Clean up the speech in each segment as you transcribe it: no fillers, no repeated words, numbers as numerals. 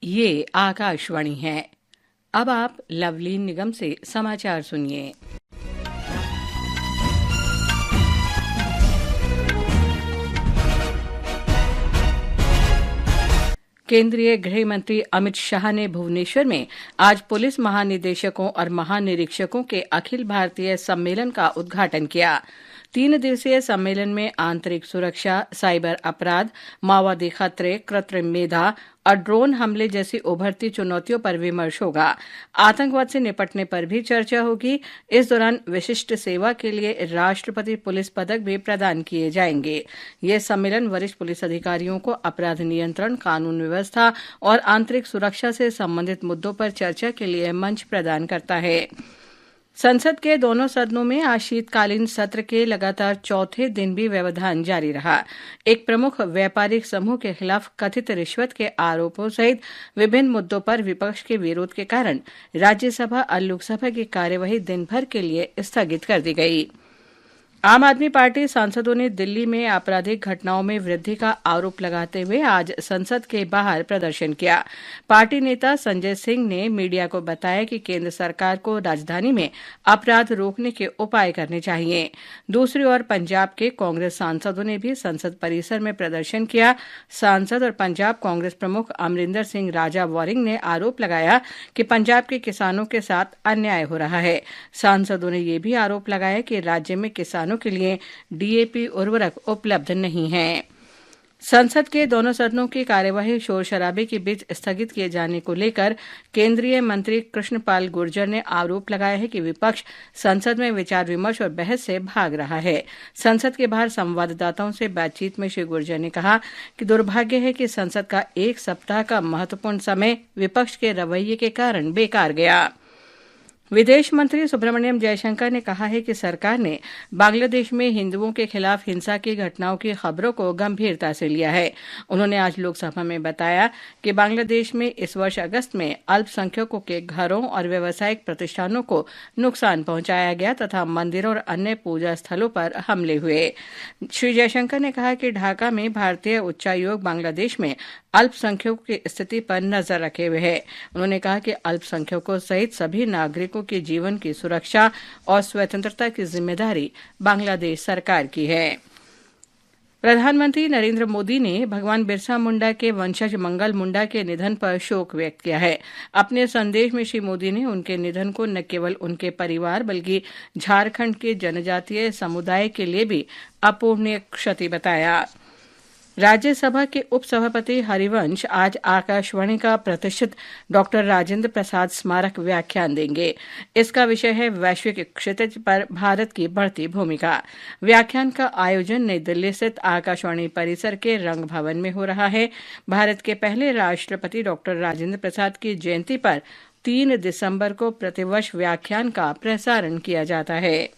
ये आकाशवाणी है। अब आप लवलीन निगम से समाचार सुनिए। केंद्रीय गृह मंत्री अमित शाह ने भुवनेश्वर में आज पुलिस महानिदेशकों और महानिरीक्षकों के अखिल भारतीय सम्मेलन का उद्घाटन किया। 3 दिवसीय सम्मेलन में आंतरिक सुरक्षा, साइबर अपराध, माओवादी खतरे, कृत्रिम मेधा और ड्रोन हमले जैसी उभरती चुनौतियों पर विमर्श होगा। आतंकवाद से निपटने पर भी चर्चा होगी। इस दौरान विशिष्ट सेवा के लिए राष्ट्रपति पुलिस पदक भी प्रदान किए जाएंगे। यह सम्मेलन वरिष्ठ पुलिस अधिकारियों को अपराध नियंत्रण, कानून व्यवस्था और आंतरिक सुरक्षा से संबंधित मुद्दों पर चर्चा के लिए मंच प्रदान करता है। संसद के दोनों सदनों में आज शीतकालीन सत्र के लगातार चौथे दिन भी व्यवधान जारी रहा। एक प्रमुख व्यापारिक समूह के खिलाफ कथित रिश्वत के आरोपों सहित विभिन्न मुद्दों पर विपक्ष के विरोध के कारण राज्यसभा और लोकसभा की कार्यवाही दिन भर के लिए स्थगित कर दी गई। आम आदमी पार्टी सांसदों ने दिल्ली में आपराधिक घटनाओं में वृद्धि का आरोप लगाते हुए आज संसद के बाहर प्रदर्शन किया। पार्टी नेता संजय सिंह ने मीडिया को बताया कि केंद्र सरकार को राजधानी में अपराध रोकने के उपाय करने चाहिए। दूसरी ओर पंजाब के कांग्रेस सांसदों ने भी संसद परिसर में प्रदर्शन किया। सांसद और पंजाब कांग्रेस प्रमुख अमरिंदर सिंह राजा वारिंग ने आरोप लगाया कि पंजाब के किसानों के साथ अन्याय हो रहा है। सांसदों ने यह भी आरोप लगाया कि राज्य में किसानों के लिए डीएपी उर्वरक उपलब्ध नहीं है। संसद के दोनों सदनों की कार्यवाही शोर शराबे के बीच स्थगित किए जाने को लेकर केंद्रीय मंत्री कृष्णपाल गुर्जर ने आरोप लगाया है कि विपक्ष संसद में विचार विमर्श और बहस से भाग रहा है। संसद के बाहर संवाददाताओं से बातचीत में श्री गुर्जर ने कहा कि दुर्भाग्य है कि संसद का एक सप्ताह का महत्वपूर्ण समय विपक्ष के रवैये के कारण बेकार गया। विदेश मंत्री सुब्रमण्यम जयशंकर ने कहा है कि सरकार ने बांग्लादेश में हिंदुओं के खिलाफ हिंसा की घटनाओं की खबरों को गंभीरता से लिया है। उन्होंने आज लोकसभा में बताया कि बांग्लादेश में इस वर्ष अगस्त में अल्पसंख्यकों के घरों और व्यावसायिक प्रतिष्ठानों को नुकसान पहुंचाया गया तथा मंदिरों और अन्य पूजा स्थलों पर हमले हुए। श्री जयशंकर ने कहा कि ढाका में भारतीय उच्चायोग बांग्लादेश में अल्पसंख्यकों की स्थिति पर नजर रखे हुए है। उन्होंने कहा कि अल्पसंख्यकों सहित सभी नागरिकों के जीवन की सुरक्षा और स्वतंत्रता की जिम्मेदारी बांग्लादेश सरकार की है। प्रधानमंत्री नरेंद्र मोदी ने भगवान बिरसा मुंडा के वंशज मंगल मुंडा के निधन पर शोक व्यक्त किया है। अपने संदेश में श्री मोदी ने उनके निधन को न केवल उनके परिवार बल्कि झारखंड के जनजातीय समुदाय के लिए भी अपूरणीय क्षति बताया। राज्यसभा के उपसभापति हरिवंश आज आकाशवाणी का प्रतिष्ठित डॉक्टर राजेंद्र प्रसाद स्मारक व्याख्यान देंगे। इसका विषय है वैश्विक क्षितिज पर भारत की बढ़ती भूमिका। व्याख्यान का आयोजन नई दिल्ली स्थित आकाशवाणी परिसर के रंग भवन में हो रहा है। भारत के पहले राष्ट्रपति डॉक्टर राजेंद्र प्रसाद की जयंती पर 3 दिसंबर को प्रतिवर्ष व्याख्यान का प्रसारण किया जाता है।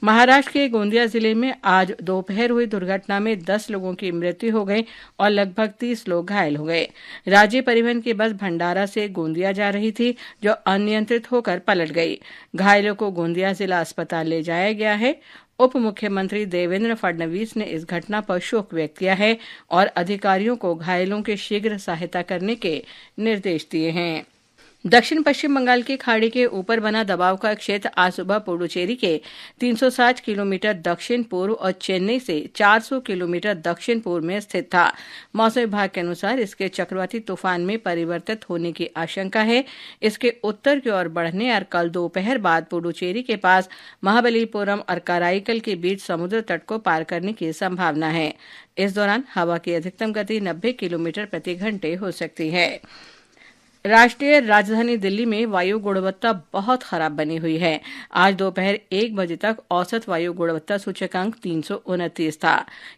महाराष्ट्र के गोंदिया जिले में आज दोपहर हुई दुर्घटना में 10 लोगों की मृत्यु हो गई और लगभग 30 लोग घायल हो गए। राज्य परिवहन की बस भंडारा से गोंदिया जा रही थी जो अनियंत्रित होकर पलट गई। घायलों को गोंदिया जिला अस्पताल ले जाया गया है। उप मुख्यमंत्री देवेंद्र फडणवीस ने इस घटना पर शोक व्यक्त किया है और अधिकारियों को घायलों की शीघ्र सहायता करने के निर्देश दिए हैं। दक्षिण पश्चिम बंगाल की खाड़ी के ऊपर बना दबाव का क्षेत्र आज सुबह पुडुचेरी के 360 किलोमीटर दक्षिण पूर्व और चेन्नई से 400 किलोमीटर दक्षिण पूर्व में स्थित था। मौसम विभाग के अनुसार इसके चक्रवाती तूफान में परिवर्तित होने की आशंका है। इसके उत्तर की ओर बढ़ने और कल दोपहर बाद पुडुचेरी के पास महाबलीपुरम और कराईकल के बीच समुद्र तट को पार करने की संभावना है। इस दौरान हवा की अधिकतम गति 90 किलोमीटर प्रति घंटे हो सकती है। राष्ट्रीय राजधानी दिल्ली में वायु गुणवत्ता बहुत खराब बनी हुई है। आज दोपहर 1 बजे तक औसत वायु गुणवत्ता सूचकांक 329 था।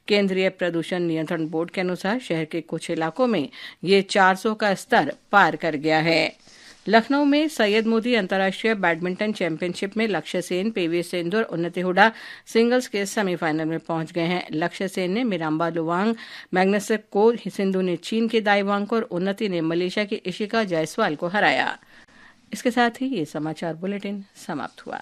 केंद्रीय प्रदूषण नियंत्रण बोर्ड के अनुसार शहर के कुछ इलाकों में ये 400 का स्तर पार कर गया है। लखनऊ में सैयद मोदी अंतर्राष्ट्रीय बैडमिंटन चैंपियनशिप में लक्ष्य सेन, पीवी सिंधु और उन्नति हुडा सिंगल्स के सेमीफाइनल में पहुंच गए हैं। लक्ष्य सेन ने मिरांबा लुवांग, मैग्नस को, सिंधु ने चीन के दाई वांग को और उन्नति ने मलेशिया की इशिका जायसवाल को हराया। इसके साथ ही ये समाचार बुलेटिन समाप्त हुआ।